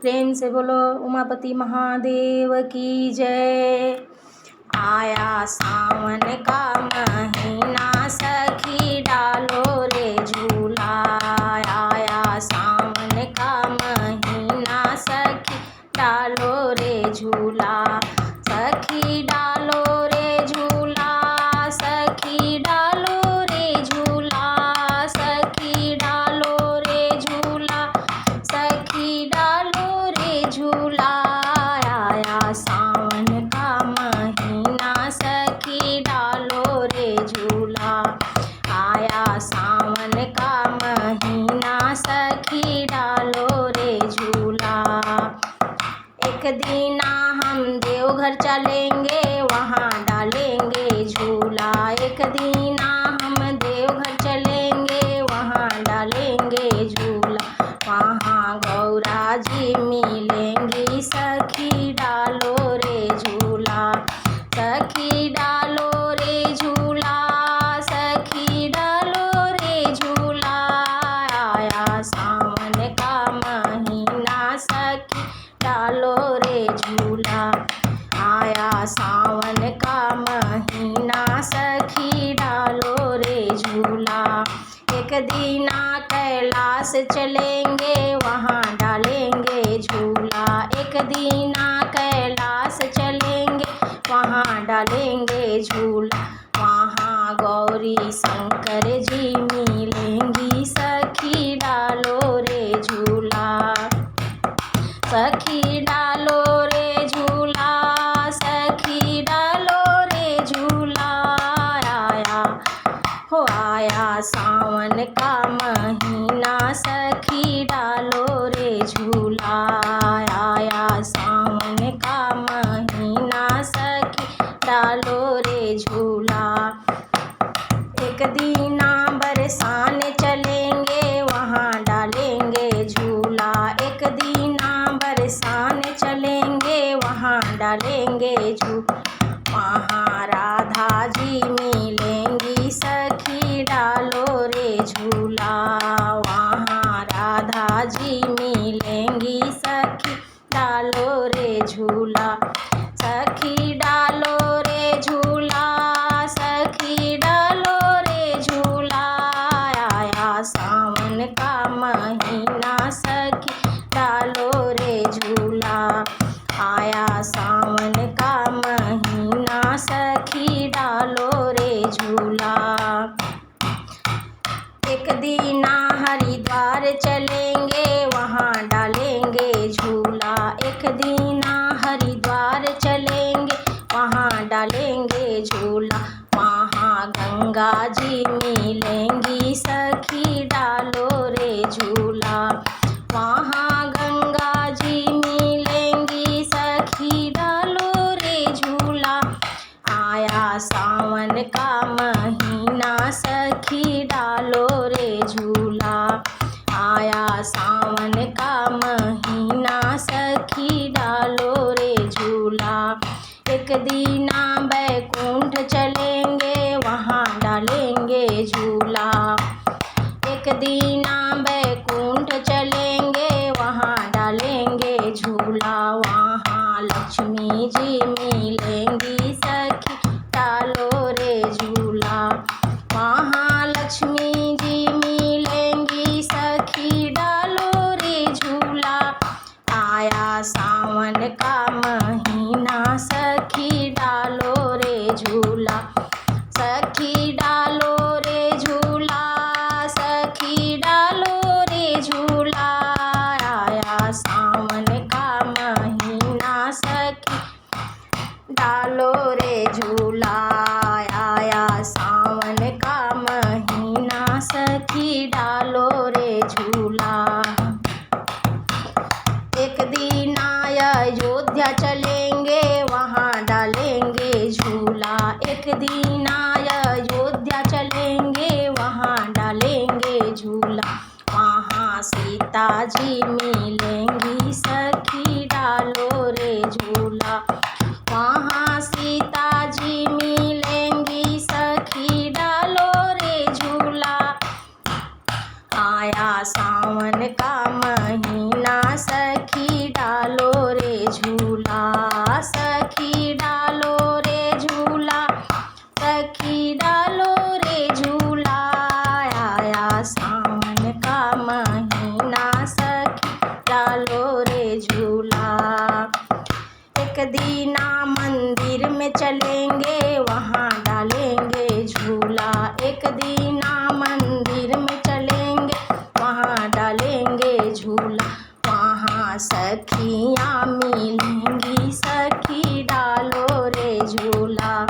प्रेम से बोलो उमापति महादेव की जय। आया सावन का महीना सखी डालो रे झूला। आया सावन का महीना सखी डालो रे झूला। सखी डालो रे झूला। सखी डालो रे झूला। सखी डालो रे झूला। सखी डालो रे झूला। आया सावन का महीना सखी डालो रे झूला। आया सावन का महीना सखी डालो रे झूला। एक दीना हम देवघर चलेंगे वहाँ डालेंगे झूला। एक दीना हम देवघर चलेंगे वहाँ डालेंगे झूला। वहाँ गौरा जी मिलेंगी सखी डालो रे झूला। सखी डालो रे झूला। सखी डालो रे झूला। आया सावन का महीना सखी डालो रे झूला। आया सावन का महीना सखी डालो रे झूला। एक दीना कैलाश चलेंगे वहाँ डालेंगे झूला। एक दीना कैलाश चलेंगे वहाँ डालेंगे झूला। वहाँ गौरी शंकर जी मिलेंगी सखी डालो रे झूला। सखी डालो रे झूला। सखी डालो रे झूला। आया सावन का महीना सखी डालो रे झूला। आया सावन का महीना सखी डालो रे झूला। एक दीना बरसाने चलेंगे वहाँ डालेंगे झूला। एक दीना बरसाने चलेंगे वहाँ डालेंगे झूला। वहाँ राधा जी मिलेंगी सखी डालो रे झूला। वहाँ राधा जी मिलेंगी सखी डालो रे झूला। सखी डालो रे झूला। सखी डालो रे झूला। आया सावन का महीना सखी डालो रे झूला। आया सावन का महीना सखी डालो रे झूला। एक दीना हरिद्वार चलेंगे वहाँ डालेंगे झूला। एक दीना हरिद्वार चलेंगे वहाँ डालेंगे झूला। वहाँ गंगा जी मिलेंगी सखी डालो रे झूला। वहाँ गंगा जी मिलेंगी सखी डालो रे झूला। आया सावन का महीना सखी डालो रे झूला। आया सावन का महीना सखी डालो रे झूला। एक दीना बैकुंठ चलेंगे वहाँ डालेंगे झूला। एक दीना बैकुंठ चलेंगे वहाँ डालेंगे झूला। वहाँ लक्ष्मी जी मिलेंगी सखी डालो रे झूला। वहाँ लक्ष्मी जी मिलेंगी सखी डालो रे झूला। आया सावन का महीना सखी डालो रे झूला। सखी डालो रे झूला। सखी डालो रे झूला। आया सावन का महीना सखी डालो रे झूला। आया सावन का महीना सखी डालो रे झूला। एक दीना अयोध्या चलेंगे वहाँ डालेंगे झूला। एक दीना अयोध्या चलेंगे वहाँ डालेंगे झूला। वहाँ सीता जी मिलेंगी सखी डालो रे झूला। वहाँ सीता जी मिलेंगी सखी डालो रे झूला। आया सावन का महीना सखी वहाँ सखियाँ मिलेंगी, सखी डालो रे झूला।